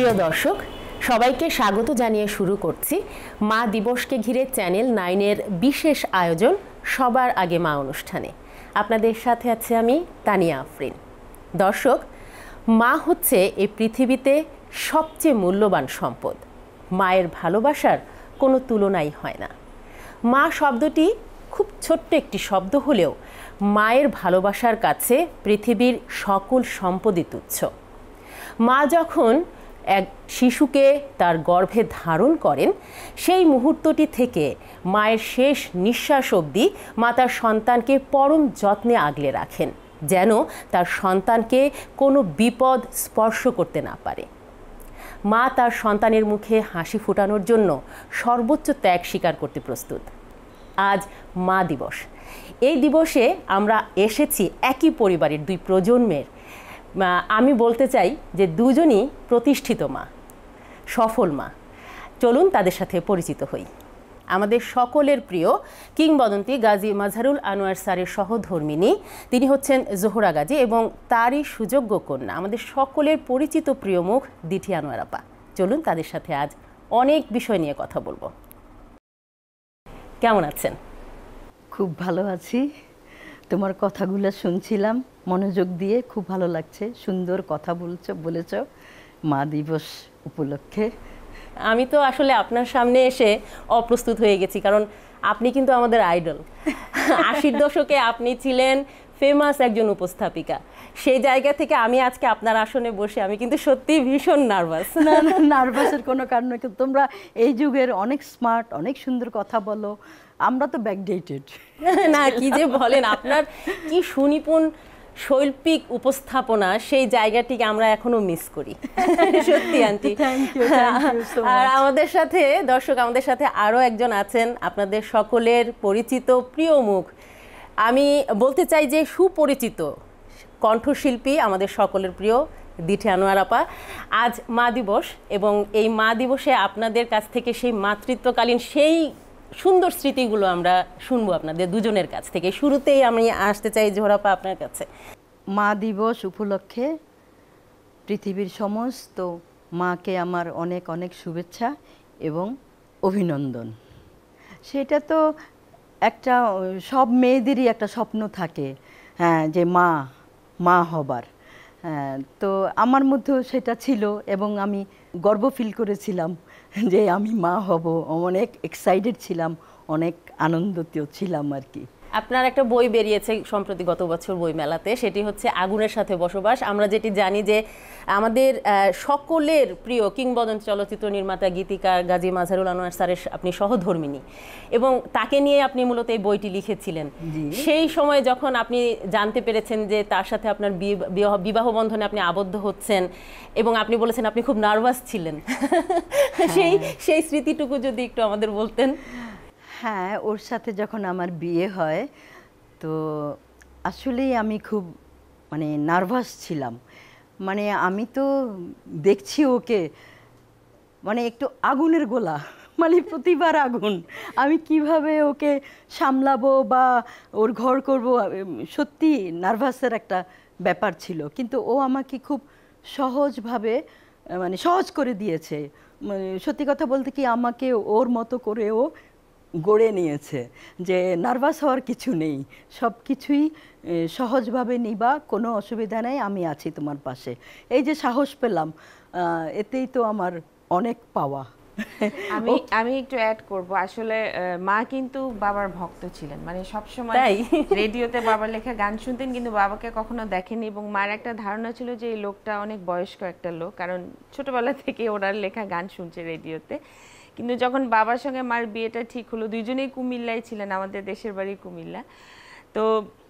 প্রিয় দর্শক, সবাইকে স্বাগত জানিয়ে শুরু করছি মা দিবসকে ঘিরে চ্যানেল 9-এর বিশেষ আয়োজন সবার আগে মা অনুষ্ঠানে। আপনাদের সাথে আছে আমি তানিয়া আফরিন। দর্শক, মা হচ্ছে এই পৃথিবীতে সবচেয়ে মূল্যবান সম্পদ। মায়ের ভালোবাসার কোনো তুলনাই হয় না। মা শব্দটি খুব ছোট্ট একটি শব্দ হলেও মায়ের ভালোবাসার কাছে পৃথিবীর সকল সম্পদই তুচ্ছ। মা যখন এক শিশুকে তার গর্ভে ধারণ করেন, সেই মুহূর্তটি থেকে মায়ের শেষ নিঃশ্বাস অবধি মা তার সন্তানকে পরম যত্নে আগলে রাখেন, যেন তার সন্তানকে কোনো বিপদ স্পর্শ করতে না পারে। মা তার সন্তানের মুখে হাসি ফোটানোর জন্য সর্বোচ্চ ত্যাগ স্বীকার করতে প্রস্তুত। আজ মা দিবস। এই দিবসে আমরা এসেছি একই পরিবারের দুই প্রজন্মের। আমি বলতে চাই যে দুজনই প্রতিষ্ঠিত মা, সফল মা। চলুন তাদের সাথে পরিচিত হই। আমাদের সকলের প্রিয় কিংবদন্তি গাজী মাজহারুল আনোয়ার স্যারের সহধর্মিণী, তিনি হচ্ছেন জোহরা গাজী এবং তারই সুযোগ্য কন্যা, আমাদের সকলের পরিচিত প্রিয় মুখ দিঠি আনোয়ার আপা। চলুন তাদের সাথে আজ অনেক বিষয় নিয়ে কথা বলবো। কেমন আছেন? খুব ভালো আছি। তোমার কথাগুলো শুনছিলাম মনোযোগ দিয়ে, খুব ভালো লাগছে। সুন্দর কথা বলেছ মা দিবস উপলক্ষে। আমি তো আসলে আপনার সামনে এসে অপ্রস্তুত হয়ে গেছি, কারণ আপনি কিন্তু আমাদের আইডল। 80-র দশকে আপনি ছিলেন ফেমাস একজন উপস্থাপিকা। সেই জায়গা থেকে আমি আজকে আপনার আসনে বসে আমি কিন্তু সত্যি ভীষণ নার্ভাস। না, নার্ভাসের কোনো কারণ নেই। তোমরা এই যুগের অনেক স্মার্ট, অনেক সুন্দর কথা বলো। আমরা তো ব্যাকডেটেড। না, কি যে বলেন, আপনার কি সুনিপুণ শৈল্পিক উপস্থাপনা, সেই জায়গাটিকে আমরা এখনো মিস করি। সত্যি আন্টি, থ্যাংক ইউ। আর আমাদের সাথে দর্শক, আমাদের সাথে আরও একজন আছেন, আপনাদের সকলের পরিচিত প্রিয় মুখ। আমি বলতে চাই যে সুপরিচিত কণ্ঠশিল্পী, আমাদের সকলের প্রিয় দিঠি আনোয়ার আপা। আজ মা দিবস এবং এই মা দিবসে আপনাদের কাছ থেকে সেই মাতৃত্বকালীন সেই সুন্দর স্মৃতিগুলো আমরা শুনবো আপনাদের দুজনের কাছ থেকে। শুরুতেই আমি আসতে চাই জোহরা আপা আপনার কাছে। মা দিবস উপলক্ষে পৃথিবীর সমস্ত মাকে আমার অনেক অনেক শুভেচ্ছা এবং অভিনন্দন। সেটা তো একটা সব মেয়েদেরই একটা স্বপ্ন থাকে, হ্যাঁ, যে মা হবার। হ্যাঁ, তো আমার মধ্যেও সেটা ছিল এবং আমি গর্ব ফিল করেছিলাম যে আমি মা হব। অনেক এক্সাইটেড ছিলাম, অনেক আনন্দিত ছিলাম আর কি। আপনার একটা বই বেরিয়েছে সম্প্রতি গত বছর বই মেলাতে, সেটি হচ্ছে আগুনের সাথে বসবাস। আমরা যেটি জানি যে আমাদের সকলের প্রিয় কিংবদন্তি চলচ্চিত্র নির্মাতা গীতিকার গাজী মাজহারুল আনোয়ার স্যারের আপনি সহধর্মিণী এবং তাকে নিয়ে আপনি মূলত এই বইটি লিখেছিলেন। সেই সময় যখন আপনি জানতে পেরেছেন যে তার সাথে আপনার বিবাহ বন্ধনে আপনি আবদ্ধ হচ্ছেন এবং আপনি বলেছেন আপনি খুব নার্ভাস ছিলেন, সেই স্মৃতিটুকু যদি একটু আমাদের বলতেন। হ্যাঁ, ওর সাথে যখন আমার বিয়ে হয় তো আসলেই আমি খুব নার্ভাস ছিলাম। আমি তো দেখছি ওকে একটু আগুনের গোলা, প্রতিবার আগুন। আমি কিভাবে ওকে সামলাবো বা ওর ঘর করব, সত্যি নার্ভাসের একটা ব্যাপার ছিল। কিন্তু ও আমাকে খুব সহজভাবে সহজ করে দিয়েছে। সত্যি কথা বলতে কি, আমাকে ওর মতো করে ও গড়ে নিয়েছে যে নার্ভাস হওয়ার কিছু নেই, সব কিছুই সহজভাবে নিবা, কোনো অসুবিধা নেই, আমি আছি তোমার পাশে। এই যে সাহস পেলাম, এতেই তো আমার অনেক পাওয়া। আমি একটু অ্যাড করব, আসলে মা কিন্তু বাবার ভক্ত ছিলেন, সবসময় রেডিওতে বাবার লেখা গান শুনতেন, কিন্তু বাবাকে কখনো দেখেনি। এবং মার একটা ধারণা ছিল যে এই লোকটা অনেক বয়স্ক একটা লোক, কারণ ছোটবেলা থেকে ওনার লেখা গান শুনছে রেডিওতে। কিন্তু যখন বাবার সঙ্গে মার বিয়েটা ঠিক হলো, দুইজনেই কুমিল্লায় ছিলেন, আমাদের দেশের বাড়ি কুমিল্লা। তো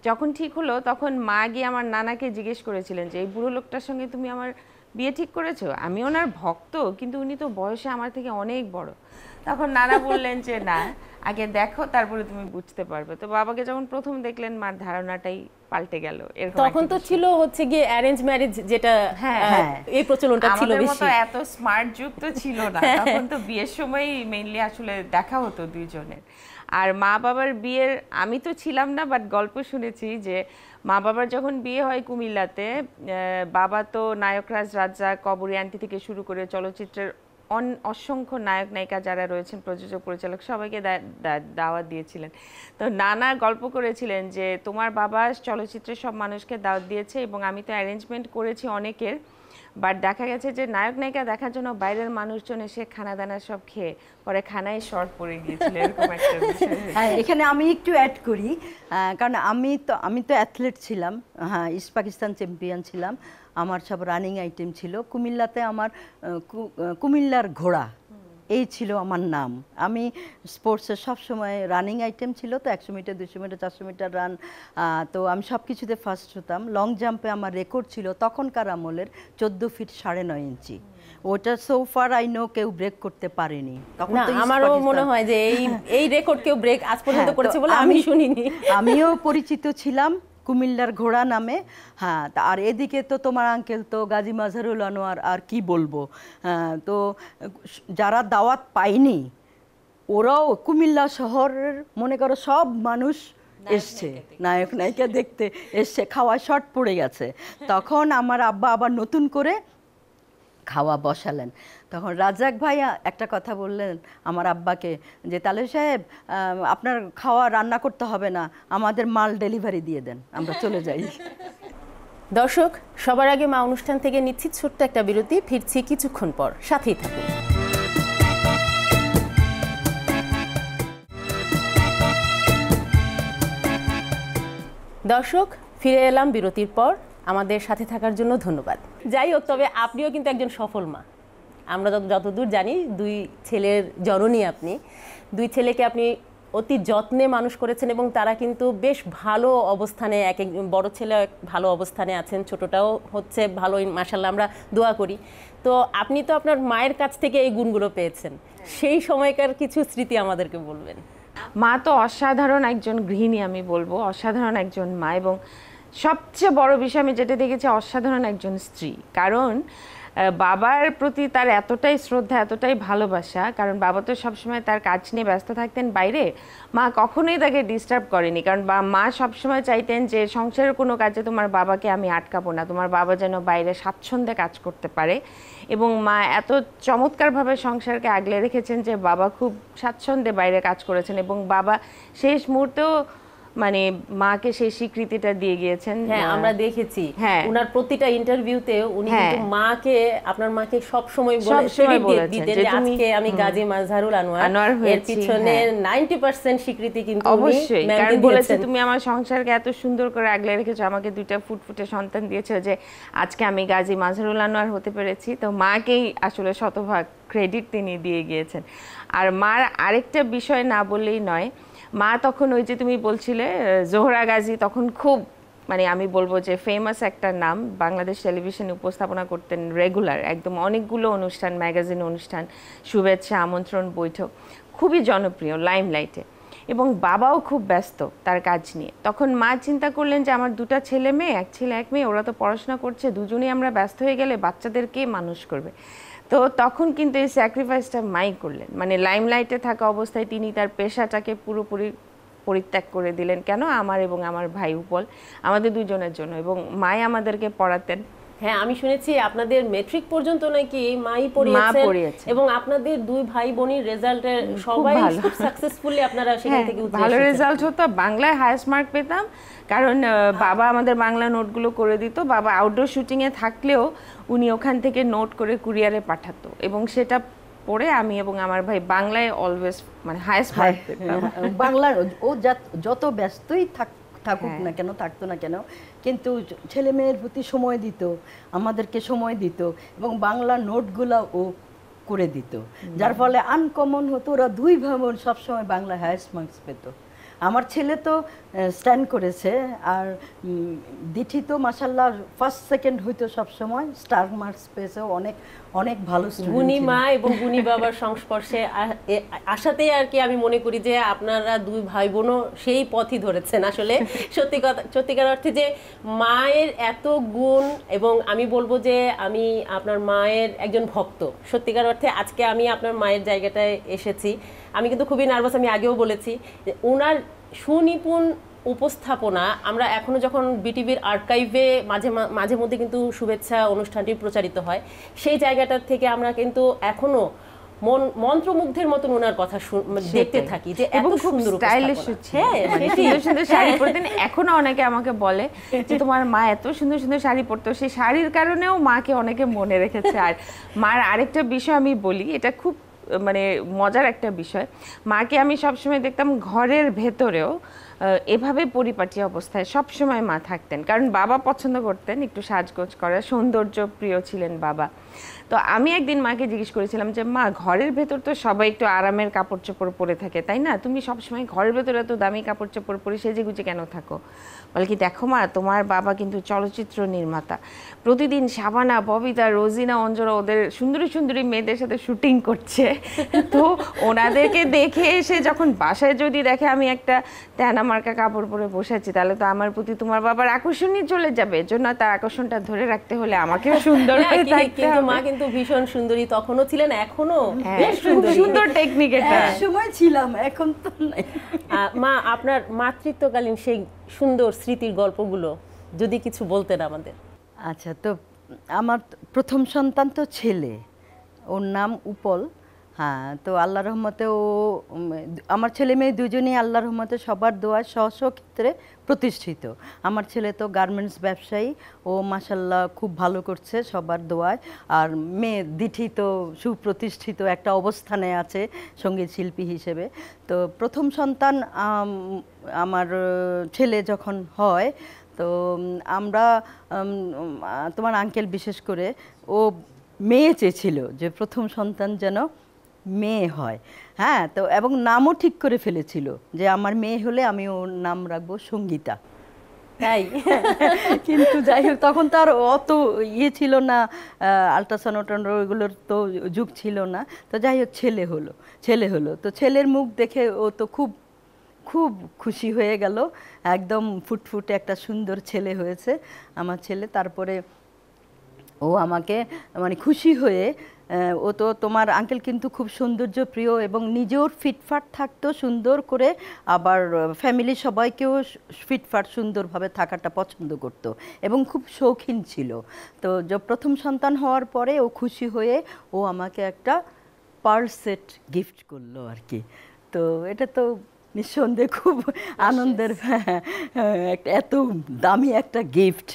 যখন ঠিক হলো তখন মা গিয়ে আমার নানাকে জিজ্ঞেস করেছিলেন যে এই বুড়ো লোকটার সঙ্গে তুমি আমার বিয়ে ঠিক করেছো? আমি ওনার ভক্ত, কিন্তু উনি তো বয়সে আমার থেকে অনেক বড়। তখন নানা বললেন যে না, আগে দেখো, তারপরে তুমি বুঝতে পারবে। তো বাবাকে যখন প্রথম দেখলেন, মার ধারণাটাই পাল্টে গেল। তখন তো ছিল হচ্ছে গিয়ে অ্যারেঞ্জ ম্যারেজ, যেটা এই প্রচলনটা ছিল বেশি। আমাদের মতো এত স্মার্ট যুগ তো ছিল না তখন, তো বিয়ের সময় মেইনলি আসলে দেখা হতো দুইজনের। আর মা বাবার বিয়ের আমি তো ছিলাম না, বাট গল্প শুনেছি যে মা বাবার যখন বিয়ে হয় কুমিল্লাতে, বাবা তো নায়করাজ, রাজ্জাক, কবরী আন্টি থেকে শুরু করে চলচ্চিত্রের অসংখ্য নায়ক নায়িকা যারা রয়েছেন, প্রযোজক পরিচালক, সবাইকে দাওয়াত দিয়েছিলেন। তো নানা গল্প করেছিলেন যে তোমার বাবা চলচ্চিত্রের সব মানুষকে দাওয়াত দিয়েছে এবং আমি তো অ্যারেঞ্জমেন্ট করেছি অনেকের, বাট দেখা গেছে যে নায়ক নায়িকা দেখার জন্য বাইরের মানুষজন এসে খানা দানা সব খেয়ে পরে খানায় শর্ট পড়ে গিয়েছিল, এরকম একটা বিষয়। হ্যাঁ, এখানে আমি একটু অ্যাড করি, কারণ আমি তো অ্যাথলেট ছিলাম, হ্যাঁ, ইস্ট পাকিস্তান চ্যাম্পিয়ন ছিলাম, আমার সব রানিং আইটেম ছিল কুমিল্লাতে। আমার কুমিল্লার ঘোড়া এই ছিল আমার নাম। আমি স্পোর্টসের সবসময় রানিং আইটেম ছিল, তো 100 মিটার, 200 মিটার, 400 মিটার রান, তো আমি সব কিছুতে ফার্স্ট হতাম। লং জাম্পে আমার রেকর্ড ছিল তখনকার আমলের 14 ফিট 9.5 ইঞ্চি। ওটা সো ফার আই নো কেউ ব্রেক করতে পারেনি। তখন না, তো আমারও মনে হয় যে এই রেকর্ড কেউ ব্রেক আজ পর্যন্ত করেছে বলে আমি শুনিনি। আমিও পরিচিত ছিলাম কুমিল্লার ঘোড়া নামে। হ্যাঁ, আর এদিকে তো তোমার আঙ্কেল তো গাজী মাজহারুল আনোয়ার, আর কি বলবো। তো যারা দাওয়াত পায়নি ওরাও কুমিল্লা শহরের মনে করো সব মানুষ এসছে নায়ক নায়িকা দেখতে এসছে, খাওয়ায় শর্ট পড়ে গেছে। তখন আমার আব্বা আবার নতুন করে খাওয়া বসালেন। তখন রাজ্জাক ভাই একটা কথা বললেন আমার আব্বাকে যে তালেব সাহেব, আপনার খাওয়া রান্না করতে হবে না, আমাদের মাল ডেলিভারি দিয়ে দেন, আমরা চলে যাই। দর্শক, সবার আগে মা অনুষ্ঠান থেকে নিচ্ছি ছোট্ট একটা বিরতি, ফিরছি কিছুক্ষণ পর, সাথেই থাকুন। দর্শক, ফিরে এলাম বিরতির পর। আমাদের সাথে থাকার জন্য ধন্যবাদ। যাই হোক, তবে আপনিও কিন্তু একজন সফল মা। আমরা যতদূর জানি 2 ছেলের জননী আপনি। 2 ছেলেকে আপনি অতি যত্নে মানুষ করেছেন এবং তারা কিন্তু বেশ ভালো অবস্থানে, এক বড় ছেলে ভালো অবস্থানে আছেন, ছোটটাও হচ্ছে ভালোই, মাশাআল্লাহ, আমরা দোয়া করি। তো আপনি তো আপনার মায়ের কাছ থেকে এই গুণগুলো পেয়েছেন, সেই সময়কার কিছু স্মৃতি আমাদেরকে বলবেন। মা তো অসাধারণ একজন গৃহিণী, আমি বলবো অসাধারণ একজন মা, এবং সবচেয়ে বড় বিষয় আমি যেটা দেখেছি অসাধারণ একজন স্ত্রী। কারণ বাবার প্রতি তার এতটাই শ্রদ্ধা, এতটাই ভালোবাসা, কারণ বাবা তো সবসময় তার কাজ নিয়ে ব্যস্ত থাকতেন বাইরে, মা কখনোই তাকে ডিস্টার্ব করেনি। কারণ মা সবসময় চাইতেন যে সংসারের কোনো কাজে তোমার বাবাকে আমি আটকাবো না, তোমার বাবা যেন বাইরে স্বাচ্ছন্দ্যে কাজ করতে পারে। এবং মা এত চমৎকারভাবে সংসারকে আগলে রেখেছেন যে বাবা খুব স্বাচ্ছন্দ্যে বাইরে কাজ করেছেন, এবং বাবা শেষ মুহূর্তেও মানে মাকে সেই স্বীকৃতিটা দিয়ে গিয়েছেন। হ্যাঁ, আমরা দেখেছি ওনার প্রতিটা ইন্টারভিউতে উনি কিন্তু মাকে, আপনার মাকে সব সময় বলেছেন যে আজকে আমি গাজী মাজহারুল আনোয়ার, এর পিছনে 90% স্বীকৃতি কিন্তু অবশ্যই, কারণ বলেছে তুমি আমার সংসারকে এত সুন্দর করে আগলে রেখেছো, আমাকে 2টা ফুটফুটে সন্তান দিয়েছো, যে আজকে আমি গাজী মাজহারুল আনোয়ার হতে পেরেছি। তো মাকেই আসলে শতভাগ ক্রেডিট তিনি দিয়ে গিয়েছেন। আর মার আরেকটা বিষয় না বললেই নয়, মা তখন ওই যে তুমি বলছিলে জোহরা গাজী, তখন খুব মানে আমি বলবো যে ফেমাস একটা নাম, বাংলাদেশ টেলিভিশনে উপস্থাপনা করতেন রেগুলার, একদম অনেকগুলো অনুষ্ঠান, ম্যাগাজিন অনুষ্ঠান, শুভেচ্ছা, আমন্ত্রণ, বৈঠক, খুবই জনপ্রিয় লাইমলাইটে, এবং বাবাও খুব ব্যস্ত তার কাজ নিয়ে। তখন মা চিন্তা করলেন যে আমার 2টা ছেলে মেয়ে, 1 ছেলে 1 মেয়ে, ওরা তো পড়াশোনা করছে, দুজনেই আমরা ব্যস্ত হয়ে গেলে বাচ্চাদেরকে মানুষ করবে। তো তখন কিন্তু এই স্যাক্রিফাইসটা মাই করলেন, মানে লাইমলাইটে থাকা অবস্থায় তিনি তার পেশাটাকে পুরোপুরি পরিত্যাগ করে দিলেন। কেন? আমার এবং আমার ভাই উপল, আমাদের 2জনের জন্য, এবং মাই আমাদেরকে পড়াতেন। হ্যাঁ, আমি শুনেছি আপনাদের মেট্রিক পর্যন্ত নাকি মাই পড়িয়েছেন, এবং আপনাদের 2 ভাই বোনের রেজাল্টে সবাই খুব সাকসেসফুলি আপনারা সেখান থেকে উঠে এসেছেন। ভালো রেজাল্ট হতো, বাংলায় হাইয়েস্ট মার্ক পেতাম, কারণ বাবা আমাদের বাংলা নোটগুলো করে দিত। বাবা আউটডোর শুটিংয়ে থাকলেও উনি ওখান থেকে নোট করে কুরিয়ারে পাঠাতো, এবং সেটা পড়ে আমি এবং আমার ভাই বাংলায় অলওয়েজ মানে হাইয়েস্ট মার্ক পেতাম। বাংলার ও যত ব্যস্তই থাকুক না কেন, থাকতো না কেন, কিন্তু ছেলে মেয়ের প্রতি সময় দিত, আমাদেরকে সময় দিত, এবং বাংলা নোটগুলো ও করে দিত, যার ফলে আনকমন হতো। ওরা 2 ভাই বোন সবসময় বাংলা হাইয়েস্ট মার্কস পেত। আমার ছেলে তো স্ট্যান্ড করেছে, আর দিঠি তো মাশাআল্লাহ ফার্স্ট সেকেন্ড হইতো সবসময়, স্টার মার্কস পেয়েছে, অনেক অনেক ভালো গুণী মা এবং গুণী বাবার সংস্পর্শে আসাতেই আর কি আমি মনে করি যে আপনারা 2 ভাই বোনও সেই পথই ধরেছেন। আসলে সত্যিকার অর্থে যে মায়ের এত গুণ, এবং আমি বলবো যে আমি আপনার মায়ের একজন ভক্ত সত্যিকার অর্থে। আজকে আমি আপনার মায়ের জায়গাটায় এসেছি, আমি কিন্তু খুবই নার্ভাস, আমি আগেও বলেছি যে ওনার সুনিপুণ উপস্থাপনা আমরা এখনো যখন বিটিভির আর্কাইভে মাঝে মধ্যে কিন্তু শুভেচ্ছা অনুষ্ঠানটি প্রচারিত হয়, সেই জায়গাটা থেকে আমরা কিন্তু এখনো মন্ত্রমুগ্ধের মতন ওনার কথা দেখতে থাকি যে এত সুন্দর স্টাইলিশ সুন্দর সুন্দর শাড়ি পরতেন। এখনো অনেকে আমাকে বলে যে তোমার মা এত সুন্দর সুন্দর শাড়ি পরতো, সেই শাড়ির কারণেও মাকে অনেকে মনে রেখেছে। আর মার আরেকটা বিষয় আমি বলি, এটা খুব মানে মজার একটা বিষয়, মাকে আমি সবসময় দেখতাম ঘরের ভেতরেও এভাবে পরিপাটি অবস্থায় সবসময় মা থাকতেন, কারণ বাবা পছন্দ করতেন একটু সাজগোজ করা, সৌন্দর্য প্রিয় ছিলেন বাবা। তো আমি একদিন মাকে জিজ্ঞেস করেছিলাম যে মা, ঘরের ভেতর তো সবাই একটু আরামের কাপড় চোপড় পরে থাকে, তাই না? তুমি সবসময় ঘরের ভেতরে এত দামি কাপড় চোপড় পরে সেজে গুজে কেন থাকো? বলে কি, দেখো মা, তোমার বাবা কিন্তু চলচ্চিত্র নির্মাতা, প্রতিদিন শাবানা, ববিতা, রোজিনা, অঞ্জনা ওদের সুন্দরী সুন্দরী মেয়েদের সাথে শুটিং করছে, তো ওনাদেরকে দেখে এসে যখন বাসায় যদি দেখে আমি একটা তেনা মার্কা কাপড় পরে বসে আছি, তাহলে তো আমার প্রতি তোমার বাবার আকর্ষণই চলে যাবে। এর জন্য তার আকর্ষণটা ধরে রাখতে হলে আমাকেও সুন্দর হয়ে থাকতে হবে। মা কিন্তু ভীষণ সুন্দরী তখনও ছিলেন, এখনো সুন্দর টেকনিক, এটা সময় ছিলাম, এখন তো নাই। মা, আপনার মাতৃত্বকালীন সেই সুন্দর স্মৃতির গল্পগুলো যদি কিছু বলতেন আমাদের। আচ্ছা, তো আমার প্রথম সন্তান তো ছেলে, ওর নাম উপল। হ্যাঁ, তো আল্লাহ রহমতে ও, আমার ছেলে মেয়ে দুজনেই আল্লাহ রহমতে সবার দোয়ায় স্ব ক্ষেত্রে প্রতিষ্ঠিত। আমার ছেলে তো গার্মেন্টস ব্যবসায়ী, ও মাশাল্লাহ খুব ভালো করছে সবার দোয়ায়। আর মেয়ে দিঠি তো সুপ্রতিষ্ঠিত একটা অবস্থানে আছে সঙ্গীত শিল্পী হিসেবে। তো প্রথম সন্তান আমার ছেলে যখন হয়, তো আমরা তোমার আঙ্কেল বিশেষ করে ও মেয়ে চেয়েছিল যে প্রথম সন্তান যেন মেয়ে হয়। হ্যাঁ, তো এবং নামও ঠিক করে ফেলেছিল যে আমার মেয়ে হলে আমি ওর নাম রাখবো সঙ্গীতা। তাই কিন্তু যাই হোক, তখন তো আর অত ইয়ে ছিল না, আল্ট্রাসাউন্ড ওইগুলোর তো যুগ ছিল না। তো যাই হোক, ছেলে হলো। তো ছেলের মুখ দেখে ও তো খুব খুব খুশি হয়ে গেল, একদম ফুটফুটে একটা সুন্দর ছেলে হয়েছে আমার ছেলে। তারপরে ও আমাকে মানে খুশি হয়ে, ও তো তোমার আঙ্কেল কিন্তু খুব সৌন্দর্য প্রিয় এবং নিজেও ফিটফাট থাকতো সুন্দর করে, আবার ফ্যামিলি সবাইকেও ফিটফাট সুন্দরভাবে থাকাটা পছন্দ করত এবং খুব শৌখিন ছিল। তো প্রথম সন্তান হওয়ার পরে ও খুশি হয়ে ও আমাকে একটা পার্ল সেট গিফট করলো আর কি। তো এটা তো নিঃসন্দেহে খুব আনন্দের, এত দামি একটা গিফট।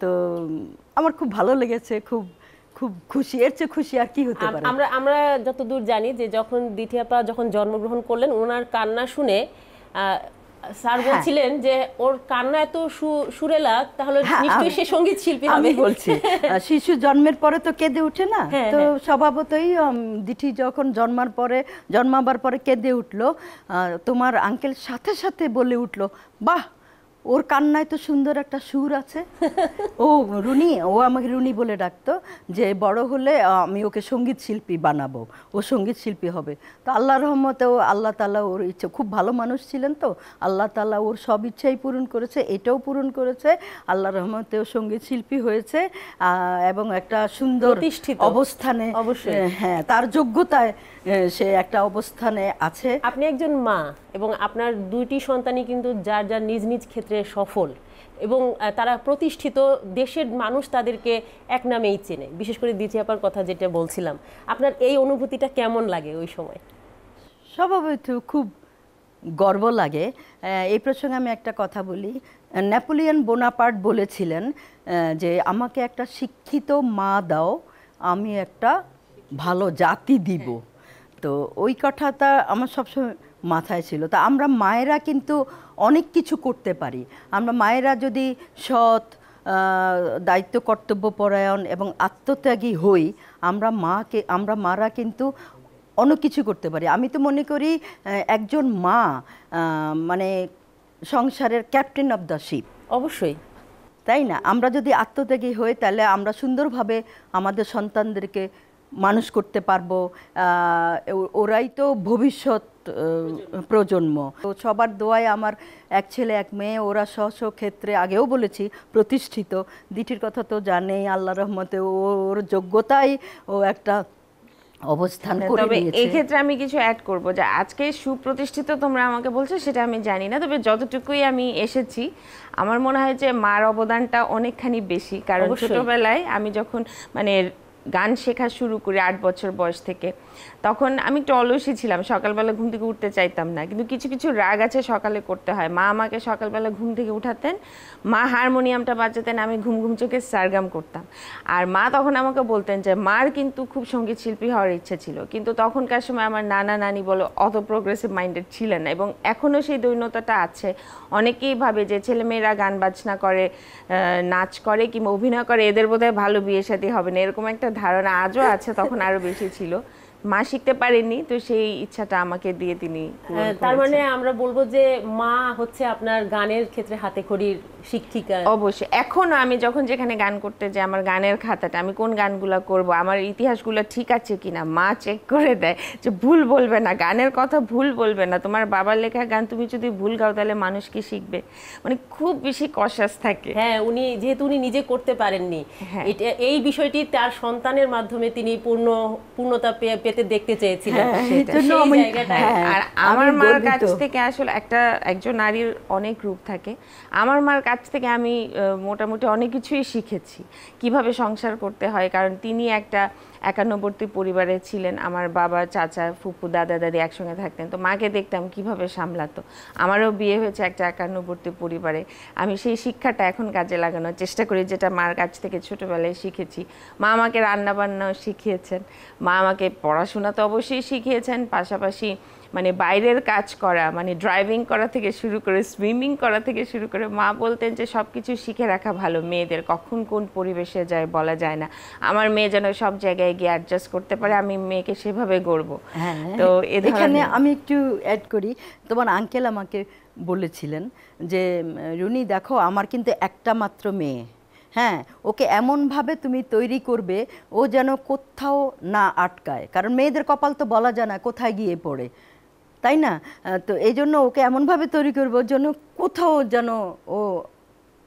তো আমার খুব ভালো লেগেছে, খুব খুব খুশি, এর চেয়ে খুশি আর কি হতে পারে। আমরা যতদূর জানি যে যখন দিঠি আপা যখন জন্মগ্রহণ করলেন, ওনার কান্না শুনে স্যার বলছিলেন যে ওর কান্না এত সুরেলা, তাহলে নিশ্চয়ই সে সঙ্গীত শিল্পী হবে। আমি বলছি, শিশু জন্মের পরে তো কেঁদে ওঠে না, তো স্বভাবতই দিঠি যখন জন্মাবার পরে কেঁদে উঠলো। তোমার আঙ্কেল সাথে সাথে বলে উঠলো, বাহ, ওর কান্নায় তো সুন্দর একটা সুর আছে। ও রুনি, ও আমাকে রুনি বলে ডাকতো, যে বড় হলে আমি ওকে সঙ্গীত শিল্পী বানাবো, ও সঙ্গীত শিল্পী হবে। তো আল্লাহর রহমতেও আল্লাহ তাআলা ওর ইচ্ছে, খুব ভালো মানুষ ছিলেন, তো আল্লাহ তাআলা ওর সব ইচ্ছাই পূরণ করেছে, এটাও পূরণ করেছে। আল্লাহর রহমতেও সঙ্গীত শিল্পী হয়েছে এবং একটা সুন্দর অবস্থানে, হ্যাঁ, তার যোগ্যতায় সে একটা অবস্থানে আছে। আপনি একজন মা এবং আপনার দুইটি সন্তানই কিন্তু যার যার নিজ নিজ ক্ষেত্রে সফল এবং তারা প্রতিষ্ঠিত, দেশের মানুষ তাদেরকে এক নামেই চেনে। বিশেষ করে দিঠি আপার কথা যেটা বলছিলাম, আপনার এই অনুভূতিটা কেমন লাগে ওই সময়? স্বভাবত খুব গর্ব লাগে। এই প্রসঙ্গে আমি একটা কথা বলি, নেপোলিয়ন বোনাপার্ট বলেছিলেন যে আমাকে একটা শিক্ষিত মা দাও, আমি একটা ভালো জাতি দিব। তো ওই কথাটা আমার সবসময় মাথায় ছিল। তা আমরা মায়েরা কিন্তু অনেক কিছু করতে পারি। আমরা মায়েরা যদি সৎ, দায়িত্ব কর্তব্যপরায়ণ এবং আত্মত্যাগী হই, আমরা মারা কিন্তু অনেক কিছু করতে পারি। আমি তো মনে করি একজন মা মানে সংসারের ক্যাপ্টেন অফ দ্য শিপ। অবশ্যই, তাই না? আমরা যদি আত্মত্যাগী হই, তাহলে আমরা সুন্দরভাবে আমাদের সন্তানদেরকে মানুষ করতে পারবো। ওরাই তো ভবিষ্যৎ প্রজন্ম। তো সবার দোয়ায় আমার এক ছেলে এক মেয়ে, ওরা স্ব ক্ষেত্রে আগেও বলেছি প্রতিষ্ঠিত। দিঠির কথা তো জানেই, আল্লাহ রহমতে ওর যোগ্যতায় ও একটা অবস্থান করে তবে নিয়েছে। এই ক্ষেত্রে আমি কিছু অ্যাড করব যে আজকে সুপ্রতিষ্ঠিত তোমরা আমাকে বলছো সেটা আমি জানি না, তবে যতটুকুই আমি এসেছি আমার মনে হয় যে মার অবদানটা অনেকখানি বেশি। কারণ ছোটবেলায় আমি যখন মানে গান শেখা শুরু করি 8 বছর বয়স থেকে, তখন আমি একটু অলসী ছিলাম, সকালবেলা ঘুম থেকে উঠতে চাইতাম না, কিন্তু কিছু কিছু রাগ আছে সকালে করতে হয়। মা আমাকে সকালবেলা ঘুম থেকে উঠাতেন, মা হারমোনিয়ামটা বাজাতেন, আমি ঘুম ঘুম চোখে সারগাম করতাম। আর মা তখন আমাকে বলতেন যে মার কিন্তু খুব সঙ্গীত শিল্পী হওয়ার ইচ্ছে ছিল, কিন্তু তখনকার সময় আমার নানা নানি বলো অত প্রোগ্রেসিভ মাইন্ডেড ছিলেন না, এবং এখনও সেই দৈন্যতাটা আছে। অনেকেই ভাবে যে ছেলেমেয়েরা গান বাজনা করে, নাচ করে কিংবা অভিনয় করে, এদের বোধহয় ভালো বিয়ে শাদী হবে না, এরকম একটা ধারণা আজও আছে, তখন আরো বেশি ছিল। মা শিখতে পারেননি, তো সেই ইচ্ছাটা আমাকে দিয়ে তিনি তার মানে আমরা বলবো যে মা হচ্ছে আপনার গানের ক্ষেত্রে হাতেখড়ির শিক্ষিকা। অবশ্যই এখনো আমি যখন যেখানে গান করতে যাই, আমার গানের খাতাটা আমি কোন গানগুলো করব, আমার ইতিহাসগুলো ঠিক আছে কিনা মা চেক করে দেয়, যে ভুল বলবে না, গানের কথা ভুল বলবে না, তোমার বাবার লেখা গান তুমি যদি ভুল গাও তাহলে মানুষ কি শিখবে, মানে খুব বেশি কশাস থাকে। হ্যাঁ, উনি যেহেতু উনি নিজে করতে পারেননি, এই বিষয়টি তার সন্তানের মাধ্যমে তিনি পূর্ণতা পেতে দেখতে চেয়েছিলেন। আর আমার মার কাছ থেকে আসলে একজন নারীর অনেক রূপ থাকে। আমার মার কাছ থেকে আমি মোটামুটি অনেক কিছুই শিখেছি, কিভাবে সংসার করতে হয়, কারণ তিনি একটা একান্নবর্তী পরিবারে ছিলেন। আমার বাবা, চাচা, ফুপু, দাদা, দাদি একসঙ্গে থাকতেন, তো মাকে দেখতাম কিভাবে সামলাতো। আমারও বিয়ে হয়েছে একটা একান্নবর্তী পরিবারে, আমি সেই শিক্ষাটা এখন কাজে লাগানোর চেষ্টা করি, যেটা মার কাছ থেকে ছোটবেলায় শিখেছি। মা আমাকে রান্না বান্নাও শিখিয়েছেন, মা আমাকে পড়াশোনা তো অবশ্যই শিখিয়েছেন, পাশাপাশি মানে বাইরের কাজ করা, মানে ড্রাইভিং করা থেকে শুরু করে সুইমিং করা থেকে শুরু করে, মা বলতেন যে সব কিছু শিখে রাখা ভালো, মেয়েদের কখন কোন পরিবেশে যায় বলা যায় না, আমার মেয়ে যেন সব জায়গায় গিয়ে অ্যাডজাস্ট করতে পারে, আমি মেয়েকে সেভাবে গড়বো। তো এখানে আমি একটু অ্যাড করি, তোমার আঙ্কেল আমাকে বলেছিলেন যে রুনি দেখো আমার কিন্তু একটা মাত্র মেয়ে, হ্যাঁ ওকে এমনভাবে তুমি তৈরি করবে ও যেন কোথাও না আটকায়, কারণ মেয়েদের কপাল তো বলা যায় না কোথায় গিয়ে পড়ে, তাই না? তো এই জন্য ওকে এমনভাবে তৈরি করবে ওর জন্য কোথাও যেন ও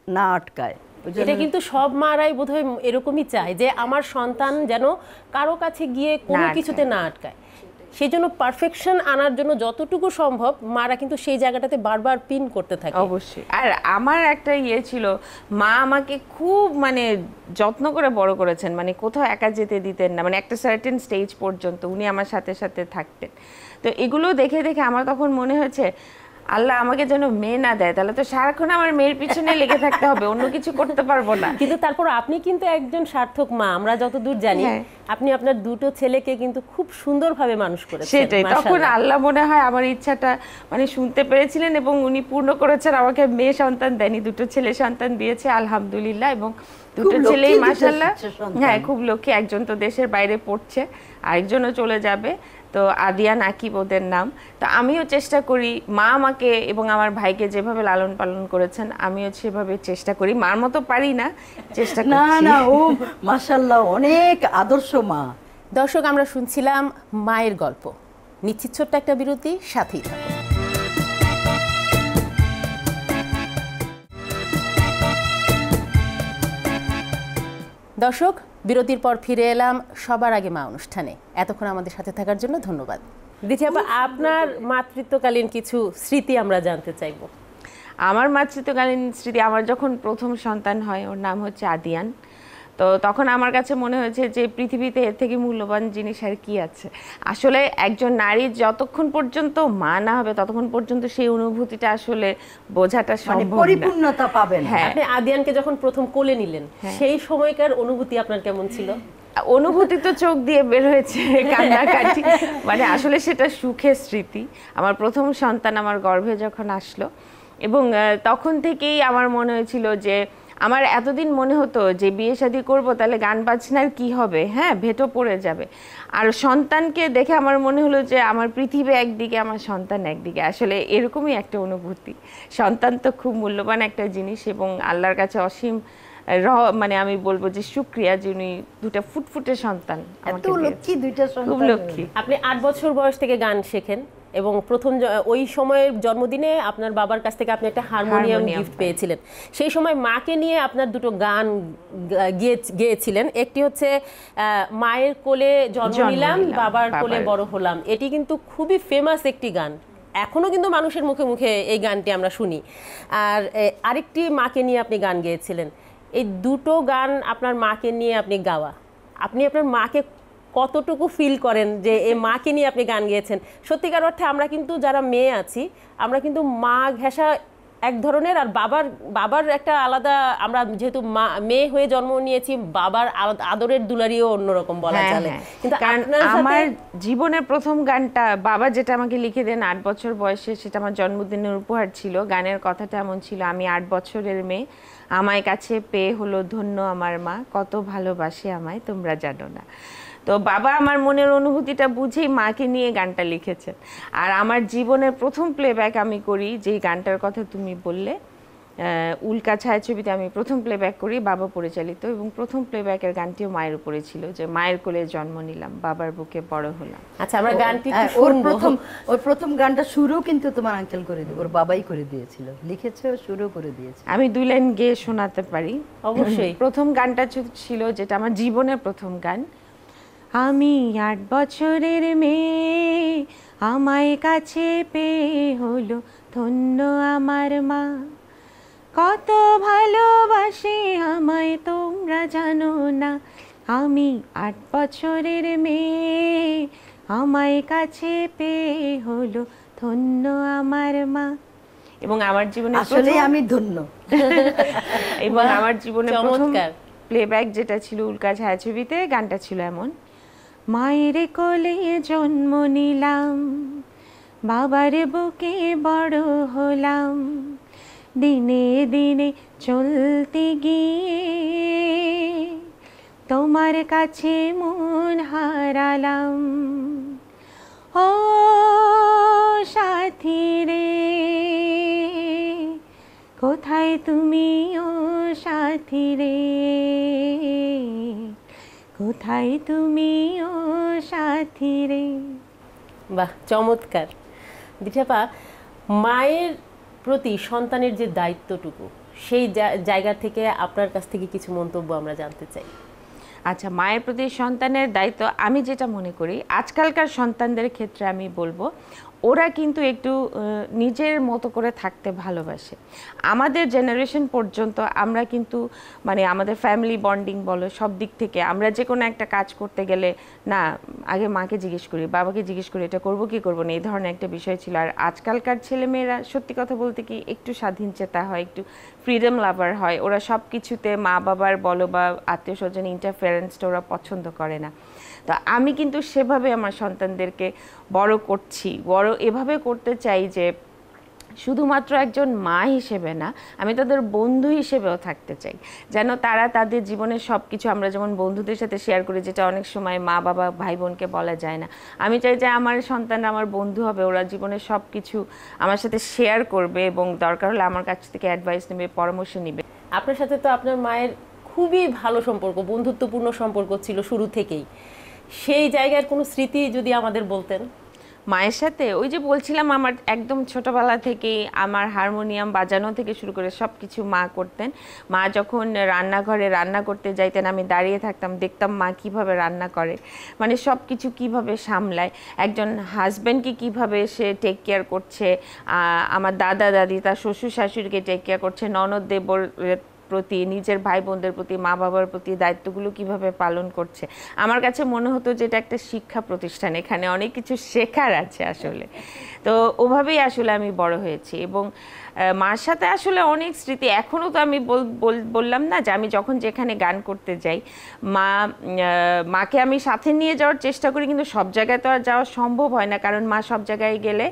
না আটকায়। এটা কিন্তু সব মারাই বোধহয় এরকমই চায় যে আমার সন্তান যেন কারো কাছে গিয়ে কোনো কিছুতে না আটকায়। সেই জন্য পারফেকশন আনার জন্য যতটুকু সম্ভব মারা কিন্তু সেই জায়গাটাতে বারবার পিন করতে থাকে। অবশ্যই। আর আমার একটা ছিল, মা আমাকে খুব মানে যত্ন করে বড় করেছেন, মানে কোথাও একা যেতে দিতেন না, মানে একটা সার্টেন স্টেজ পর্যন্ত উনি আমার সাথে সাথে থাকতেন। তো এগুলো দেখে দেখে আমার তখন মনে হয়েছে আল্লাহ আমাকে যেন মেয়ে না দেয়, তাহলে তো সারাক্ষণ আমার মেয়ের পিছনে লেগে থাকতে হবে, অন্য কিছু করতে পারবো না। কিন্তু তারপর আপনি কিন্তু একজন সার্থক মা, আমরা যতদূর জানি আপনি আপনার দুটো ছেলেকে কিন্তু খুব সুন্দরভাবে মানুষ করেছেন। সেটাই, তখন আল্লাহ মনে হয় আমার ইচ্ছাটা মানে শুনতে পেরেছিলেন এবং উনি পূর্ণ করেছেন, আমাকে মেয়ে সন্তান দেননি, দুটো ছেলে সন্তান দিয়েছে আলহামদুলিল্লাহ। এবং দুটো ছেলেই মাশাআল্লাহ, হ্যাঁ খুব লক্ষ্মী। একজন তো দেশের বাইরে পড়ছে, আরেকজনও চলে যাবে, তো আদিয়ান আকিব ওদের নাম। তো আমিও চেষ্টা করি, মা আমাকে এবং আমার ভাইকে যেভাবে লালন পালন করেছেন আমিও সেভাবে চেষ্টা করি, মার মতো পারি না, চেষ্টা করি। না না, ও মাশাআল্লাহ অনেক আদর্শ মা। দর্শক, আমরা শুনছিলাম মায়ের গল্প। নিচ্ছি ছোট্ট একটা বিরতি, সাথেই থাকুন। দর্শক, বিরতির পর ফিরে এলাম সবার আগে মা অনুষ্ঠানে। এতক্ষণ আমাদের সাথে থাকার জন্য ধন্যবাদ। দিদি আপা, আপনার মাতৃত্বকালীন কিছু স্মৃতি আমরা জানতে চাইব। আমার মাতৃত্বকালীন স্মৃতি, আমার যখন প্রথম সন্তান হয়, ওর নাম হচ্ছে আদিয়ান, তো তখন আমার কাছে মনে হয়েছে যে পৃথিবীতে এর থেকে মূল্যবান জিনিস আর কি আছে। আসলে একজন নারী যতক্ষণ পর্যন্ত মা না হবে ততক্ষণ পর্যন্ত সেই অনুভূতিটা আসলে বোঝাটা সম্ভব না, পরিপূর্ণতা পাবেন। হ্যাঁ, আপনি আদিয়ানকে যখন প্রথম কোলে নিলেন সেই সময়কার অনুভূতি আপনার কেমন ছিল? অনুভূতি তো চোখ দিয়ে বের হয়েছে, কান্নাকাটি, মানে আসলে সেটা সুখের স্মৃতি। আমার প্রথম সন্তান আমার গর্ভে যখন আসলো, এবং তখন থেকেই আমার মনে হয়েছিল যে আমার এতদিন মনে হতো যে বিয়ে শাদী করবো তাহলে গান বাজনার কি হবে, হ্যাঁ ভেটো পড়ে যাবে। আর সন্তানকে দেখে আমার মনে হলো যে আমার পৃথিবী একদিকে, আমার সন্তান একদিকে। আসলে এরকমই একটা অনুভূতি। সন্তান তো খুব মূল্যবান একটা জিনিস, এবং আল্লাহর কাছে অসীম মানে আমি বলবো যে শুকরিয়া, যিনি দুটা ফুটফুটে সন্তান আমাকে দিয়েছেন। লক্ষ্মী দুইটা সন্তান, খুব লক্ষ্মী। আপনি 8 বছর বয়স থেকে গান শেখেন, এবং প্রথম ওই সময়ের জন্মদিনে আপনার বাবার কাছ থেকে আপনি একটা হারমোনিয়াম গিফট পেয়েছিলেন। সেই সময় মাকে নিয়ে আপনার দুটো গান গেয়েছিলেন, একটি হচ্ছে মায়ের কোলে জন্ম নিলাম বাবার কোলে বড় হলাম। এটি কিন্তু খুবই ফেমাস একটি গান, এখনো কিন্তু মানুষের মুখে মুখে এই গানটি আমরা শুনি। আর আরেকটি মাকে নিয়ে আপনি গান গেয়েছিলেন। এই দুটো গান আপনার মাকে নিয়ে আপনি গাওয়া, আপনি আপনার মাকে কতটুকু ফিল করেন যে এই মাকে নিয়ে আপনি গান গেয়েছেন? সত্যিকার অর্থে আমরা কিন্তু যারা মেয়ে আছি, আমরা কিন্তু মা ঘেঁষা এক ধরনের, আর বাবার একটা আলাদা, আমরা যেহেতু মেয়ে হয়ে জন্ম নিয়েছি, বাবার আদরের দুলারিও অন্যরকম বলা চলে। কিন্তু আমার জীবনের প্রথম গানটা বাবা যেটা আমাকে লিখে দেন 8 বছর বয়সে, সেটা আমার জন্মদিনের উপহার ছিল। গানের কথাটা এমন ছিল, আমি 8 বছরের মেয়ে, আমায় কাছে পেয়ে হলো ধন্য আমার মা, কত ভালোবাসে আমায় তোমরা জানো না। তো বাবা আমার মনের অনুভূতিটা বুঝেই মাকে নিয়ে গানটা লিখেছেন। আর আমার জীবনের প্রথম প্লেব্যাক আমি করি, যেই গানটার কথা তুমি বললে, উল্কা ছায়াছবিতে আমি প্রথম প্লেব্যাক করি বাবা পরিচালিত, এবং প্রথম প্লেব্যাকের গানটিও মায়ের উপরে ছিল, যে মায়ের কোলে জন্ম নিলাম বাবার বুকে বড় হলাম। আচ্ছা, আমরা গানটি ওর প্রথম গানটা শুরু কিন্তু তোমার আঙ্কেল করে দিয়ে, ওর বাবাই করে দিয়েছিল, লিখেছে শুরু করে দিয়েছে। আমি 2 লাইন গেয়ে শোনাতে পারি অবশ্যই। প্রথম গানটা ছিল, যেটা আমার জীবনের প্রথম গান। আমি 8 বছরের মেয়ে, আমায় কাছে পেয়ে হলো ধন্য আমার মা, কত ভালোবাসে আমায় তোমরা জানো না। আমি 8 বছরের মেয়ে, আমায় কাছে পেয়ে হলো ধন্য আমার মা। এবং আমার জীবনে আসলে আমি ধন্য। এবং আমার জীবনে প্রথম প্লেব্যাক যেটা ছিল উল্কা ছায়াছবিতে, গানটা ছিল এমন: মায়ের কোলে জন্ম নিলাম, বাবার বুকে বড় হলাম, দিনে দিনে চলতে গিয়ে তোমার কাছে মন হারালাম। ও সাথী রে কোথায় তুমি, ও সাথী রে কোথায় তুমি, ও সাথী রে। বাহ, চমৎকার। দিশাপা, মায়ের প্রতি সন্তানের যে দায়িত্বটুকু, সেই জায়গা থেকে আপনার কাছ থেকে কিছু মন্তব্য আমরা জানতে চাই। আচ্ছা, মায়ের প্রতি সন্তানের দায়িত্ব, আমি যেটা মনে করি আজকালকার সন্তানদের ক্ষেত্রে আমি বলবো, ওরা কিন্তু একটু নিজের মতো করে থাকতে ভালোবাসে। আমাদের জেনারেশন পর্যন্ত আমরা কিন্তু মানে আমাদের ফ্যামিলি বন্ডিং বলো, সব দিক থেকে আমরা যে কোনো একটা কাজ করতে গেলে না আগে মাকে জিজ্ঞেস করি, বাবাকে জিজ্ঞেস করি, এটা করবো কি করবো না, এই ধরনের একটা বিষয় ছিল। আর আজকালকার ছেলেমেয়েরা সত্যি কথা বলতে কি একটু স্বাধীনচেতা হয়, একটু ফ্রিডম লাভার হয়। ওরা সব কিছুতে মা বাবার বলো বা আত্মীয় স্বজন ইন্টারফারেন্সটা ওরা পছন্দ করে না। তো আমি কিন্তু সেভাবে আমার সন্তানদেরকে বড় করছি, বড় এভাবে করতে চাই যে শুধুমাত্র একজন মা হিসেবে না, আমি তাদের বন্ধু হিসেবেও থাকতে চাই, যেন তারা তাদের জীবনের সব কিছু, আমরা যেমন বন্ধুদের সাথে শেয়ার করি, যেটা অনেক সময় মা বাবা ভাই বোনকে বলা যায় না, আমি চাই যে আমার সন্তানরা আমার বন্ধু হবে, ওরা জীবনের সব কিছু আমার সাথে শেয়ার করবে এবং দরকার হলে আমার কাছ থেকে অ্যাডভাইস নেবে, পরামর্শ নেবে। আপনার সাথে তো আপনার মায়ের খুবই ভালো সম্পর্ক, বন্ধুত্বপূর্ণ সম্পর্ক ছিল শুরু থেকেই, সেই জায়গার কোনো স্মৃতি যদি আমাদের বলতেন। মায়ের সাথে ওই যে বলছিলাম, আমার একদম ছোটবেলা থেকেই আমার হারমোনিয়াম বাজানো থেকে শুরু করে সব কিছু মা করতেন। মা যখন রান্নাঘরে রান্না করতে যাইতেন, আমি দাঁড়িয়ে থাকতাম, দেখতাম মা কিভাবে রান্না করে, মানে সব কিছু কীভাবে সামলায়, একজন হাজব্যান্ডকে কিভাবে সে টেক কেয়ার করছে, আমার দাদা দাদি তার শ্বশুর শাশুড়িকে টেক কেয়ার করছে, ননদ দেবর প্রতি, নিজের ভাই বোনদের প্রতি, মা বাবার প্রতি দায়িত্বগুলো কিভাবে পালন করছে। আমার কাছে মনে হতো যে এটা একটা শিক্ষা প্রতিষ্ঠান, এখানে অনেক কিছু শেখার আছে আসলে। তো ওভাবেই আসলে আমি বড় হয়েছি এবং মার সাথে আসলে অনেক স্মৃতি এখনও। তো আমি বললাম না যে আমি যখন যেখানে গান করতে যাই, মাকে আমি সাথে নিয়ে যাওয়ার চেষ্টা করি, কিন্তু সব জায়গায় তো আর যাওয়া সম্ভব হয় না, কারণ মা সব জায়গায় গেলে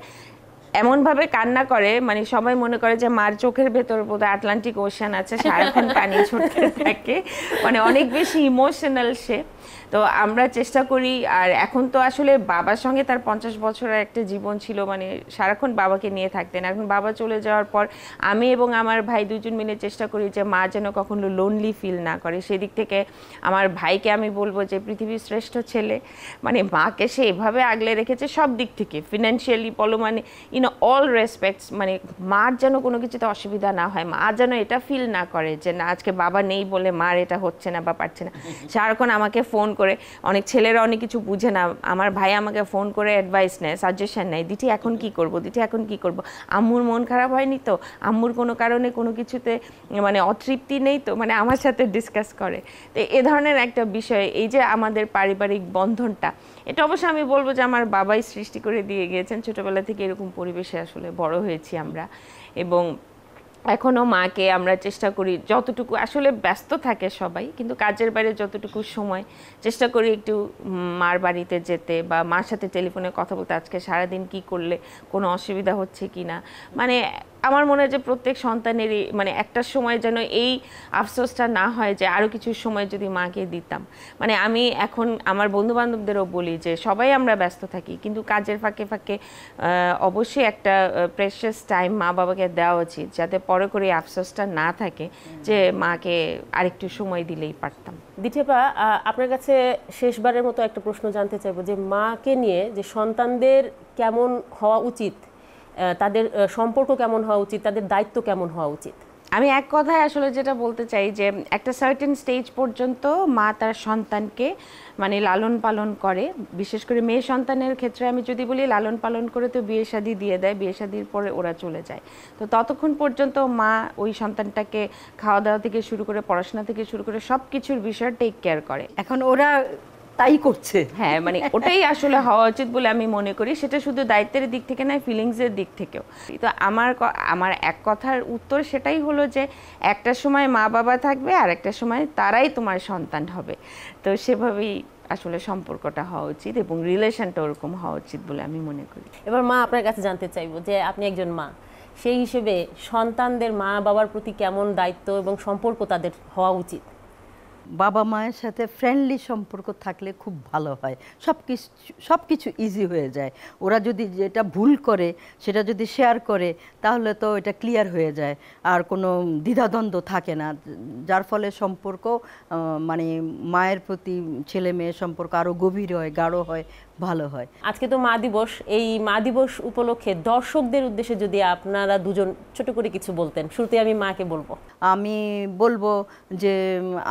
এমনভাবে কান্না করে, মানে সবাই মনে করে যে মার চোখের ভেতর বোধহয় আটলান্টিক ওশান আছে, সারাক্ষণ পানি ছুটতে থাকে, মানে অনেক বেশি ইমোশনাল সে। তো আমরা চেষ্টা করি। আর এখন তো আসলে বাবার সঙ্গে তার 50 বছরের একটা জীবন ছিল, মানে সারাক্ষণ বাবাকে নিয়ে থাকতেন। এখন বাবা চলে যাওয়ার পর আমি এবং আমার ভাই দুজন মিলে চেষ্টা করি যে মা যেন কখনো লোনলি ফিল না করে। সেদিক থেকে আমার ভাইকে আমি বলবো যে পৃথিবীর শ্রেষ্ঠ ছেলে, মানে মাকে সে এভাবে আগলে রেখেছে সব দিক থেকে, ফিনান্সিয়ালি বলো, মানে ইন অল রেসপেক্টস, মানে মার যেন কোনো কিছুতে অসুবিধা না হয়, মা যেন এটা ফিল না করে যে না আজকে বাবা নেই বলে মার এটা হচ্ছে না বা পারছে না। সারাক্ষণ আমাকে ফোন করে, অনেক ছেলেরা অনেক কিছু বুঝে না, আমার ভাই আমাকে ফোন করে অ্যাডভাইস নেয়, সাজেশন নেয়, দিঠি এখন কি করব, দিঠি এখন কি করব, আম্মুর মন খারাপ হয়নি তো, আম্মুর কোনো কারণে কোনো কিছুতে মানে অতৃপ্তি নেই তো, মানে আমার সাথে ডিসকাস করে। তো এ ধরনের একটা বিষয়, এই যে আমাদের পারিবারিক বন্ধনটা, এটা অবশ্য আমি বলবো যে আমার বাবাই সৃষ্টি করে দিয়ে গিয়েছেন। ছোটবেলা থেকে এরকম পরিবেশে আসলে বড় হয়েছি আমরা, এবং এখনও মাকে আমরা চেষ্টা করি যতটুকু, আসলে ব্যস্ত থাকে সবাই, কিন্তু কাজের বাইরে যতটুকু সময় চেষ্টা করি একটু মার বাড়িতে যেতে বা মার সাথে টেলিফোনে কথা বলতে, আজকে সারাদিন কি করলে, কোনো অসুবিধা হচ্ছে কি না। মানে আমার মনে হয় যে প্রত্যেক সন্তানেরই মানে একটা সময় যেন এই আফসোসটা না হয় যে আরও কিছু সময় যদি মাকে দিতাম। মানে আমি এখন আমার বন্ধুবান্ধবদেরও বলি যে সবাই আমরা ব্যস্ত থাকি, কিন্তু কাজের ফাঁকে ফাঁকে অবশ্যই একটা প্রেশাস টাইম মা বাবাকে দেওয়া উচিত, যাতে পরে করে আফসোসটা না থাকে যে মাকে আরেকটু সময় দিলেই পারতাম। দিঠি আপা, আপনার কাছে শেষবারের মতো একটা প্রশ্ন জানতে চাইবো যে মাকে নিয়ে যে সন্তানদের কেমন হওয়া উচিত, তাদের সম্পর্ক কেমন হওয়া উচিত, তাদের দায়িত্ব কেমন হওয়া উচিত? আমি এক কথায় আসলে যেটা বলতে চাই যে একটা সার্টেন স্টেজ পর্যন্ত মা তার সন্তানকে মানে লালন পালন করে। বিশেষ করে মেয়ে সন্তানের ক্ষেত্রে আমি যদি বলি, লালন পালন করে তো বিয়ে শাদী দিয়ে দেয়, বিয়ে শাদীর পরে ওরা চলে যায়। তো ততক্ষণ পর্যন্ত মা ওই সন্তানটাকে খাওয়া দাওয়া থেকে শুরু করে পড়াশোনা থেকে শুরু করে সব কিছুর বিষয় টেক কেয়ার করে। এখন ওরা তাই করছে। হ্যাঁ, মানে ওটাই আসলে হওয়া উচিত বলে আমি মনে করি। সেটা শুধু দায়িত্বের দিক থেকে নয়, ফিলিংসের দিক থেকেও। তো আমার এক কথার উত্তর সেটাই হলো যে একটা সময় মা বাবা থাকবে আর একটা সময় তারাই তোমার সন্তান হবে। তো সেভাবেই আসলে সম্পর্কটা হওয়া উচিত এবং রিলেশনটা ওরকম হওয়া উচিত বলে আমি মনে করি। এবার মা, আপনার কাছে জানতে চাইবো যে আপনি একজন মা, সেই হিসেবে সন্তানদের মা বাবার প্রতি কেমন দায়িত্ব এবং সম্পর্ক তাদের হওয়া উচিত? বাবা মায়ের সাথে ফ্রেন্ডলি সম্পর্ক থাকলে খুব ভালো হয়, সব কিছু ইজি হয়ে যায়। ওরা যদি যেটা ভুল করে সেটা যদি শেয়ার করে তাহলে তো এটা ক্লিয়ার হয়ে যায়, আর কোনো দ্বিধাদ্বন্দ্ব থাকে না, যার ফলে সম্পর্ক মানে মায়ের প্রতি ছেলে মেয়ের সম্পর্ক আরও গভীর হয়, গাঢ় হয়, ভালো হয়। আজকে তো মা দিবস, এই মা দিবস উপলক্ষে দর্শকদের উদ্দেশ্যে যদি আপনারা দুজন ছোট করে কিছু বলতেন। শুরুতে আমি মাকে বলবো। আমি বলবো যে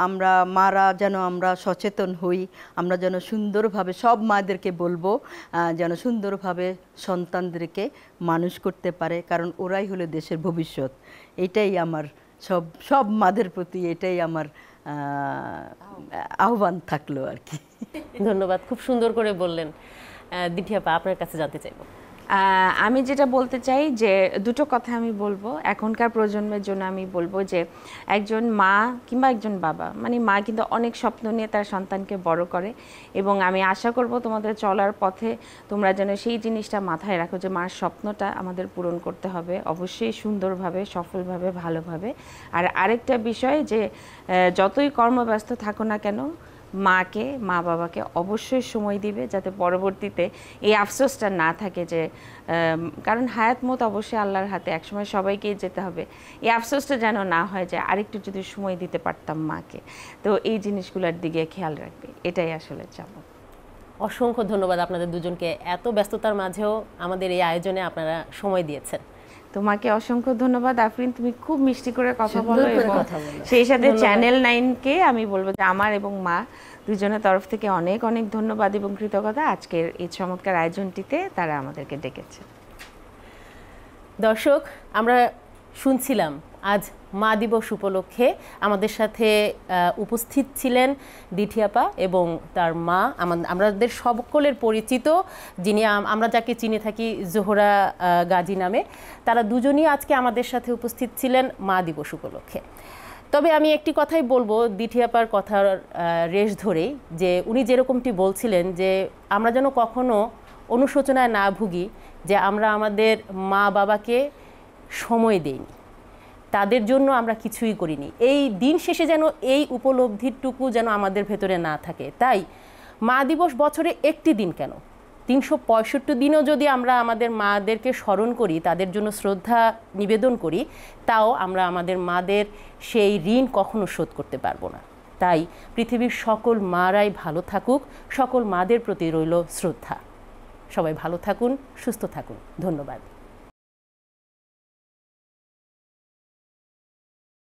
আমরা মারা যেন আমরা সচেতন হই, আমরা যেন সুন্দরভাবে, সব মাদেরকে বলবো যেন সুন্দরভাবে সন্তানদেরকে মানুষ করতে পারে, কারণ ওরাই হলো দেশের ভবিষ্যৎ। এটাই আমার সব মাদের প্রতি এটাই আমার আহ্বান থাকলো আর কি। ধন্যবাদ, খুব সুন্দর করে বললেন। দিঠি আপা, আপনার কাছে জানতে চাইবো। আমি যেটা বলতে চাই যে দুটো কথা আমি বলবো এখনকার প্রজন্মের জন্য। আমি বলবো যে একজন মা কিংবা একজন বাবা, মানে মা কিন্তু অনেক স্বপ্ন নিয়ে তার সন্তানকে বড় করে, এবং আমি আশা করব তোমাদের চলার পথে তোমরা যেন সেই জিনিসটা মাথায় রাখো যে মার স্বপ্নটা আমাদের পূরণ করতে হবে, অবশ্যই সুন্দরভাবে, সফলভাবে, ভালোভাবে। আর আরেকটা বিষয় যে যতই কর্মব্যস্ত থাকো না কেন, মাকে, মা বাবাকে অবশ্যই সময় দিবে, যাতে পরবর্তীতে এই আফসোসটা না থাকে যে, কারণ হায়াত মত অবশ্যই আল্লাহর হাতে, একসময় সবাইকেই যেতে হবে। এই আফসোসটা যেন না হয় যে আরেকটু যদি সময় দিতে পারতাম মাকে। তো এই জিনিসগুলোর দিকে খেয়াল রাখবে, এটাই আসলে চাবো। অসংখ্য ধন্যবাদ আপনাদের দুজনকে, এত ব্যস্ততার মাঝেও আমাদের এই আয়োজনে আপনারা সময় দিয়েছেন। তোমাকে অসংখ্য ধন্যবাদ আফরিন, তুমি খুব মিষ্টি করে কথা বলো, এবং সেই সাথে চ্যানেল 9-কে আমি বলবো যে আমার এবং মা দুজনের তরফ থেকে অনেক অনেক ধন্যবাদ এবং কৃতজ্ঞতা আজকের এই চমৎকার আয়োজনটিতে তারা আমাদেরকে ডেকেছে। দর্শক, আমরা শুনছিলাম আজ মা দিবস উপলক্ষে আমাদের সাথে উপস্থিত ছিলেন দিঠি আপা এবং তার মা, আমাদের সকলের পরিচিত, যিনি আমরা যাকে চিনে থাকি জোহরা গাজী নামে। তারা দুজনই আজকে আমাদের সাথে উপস্থিত ছিলেন মা দিবস উপলক্ষে। তবে আমি একটি কথাই বলবো দিঠি আপার কথার রেশ ধরেই, যে উনি যেরকমটি বলছিলেন যে আমরা যেন কখনো অনুশোচনায় না ভুগি যে আমরা আমাদের মা বাবাকে সময় দেইনি। তাদের জন্য আমরা কিছুই করিনি। এই দিন শেষে যেন এই উপলব্ধিটুকু যেন আমাদের ভেতরে না থাকে। তাই মা দিবস বছরে একটি দিন কেন, 365 দিনও যদি আমরা আমাদের মাদেরকে স্মরণ করি, তাদের জন্য শ্রদ্ধা নিবেদন করি, তাও আমরা আমাদের মাদের সেই ঋণ কখনো শোধ করতে পারবো না। তাই পৃথিবীর সকল মারাই ভালো থাকুক, সকল মাদের প্রতি রইল শ্রদ্ধা। সবাই ভালো থাকুন, সুস্থ থাকুন। ধন্যবাদ।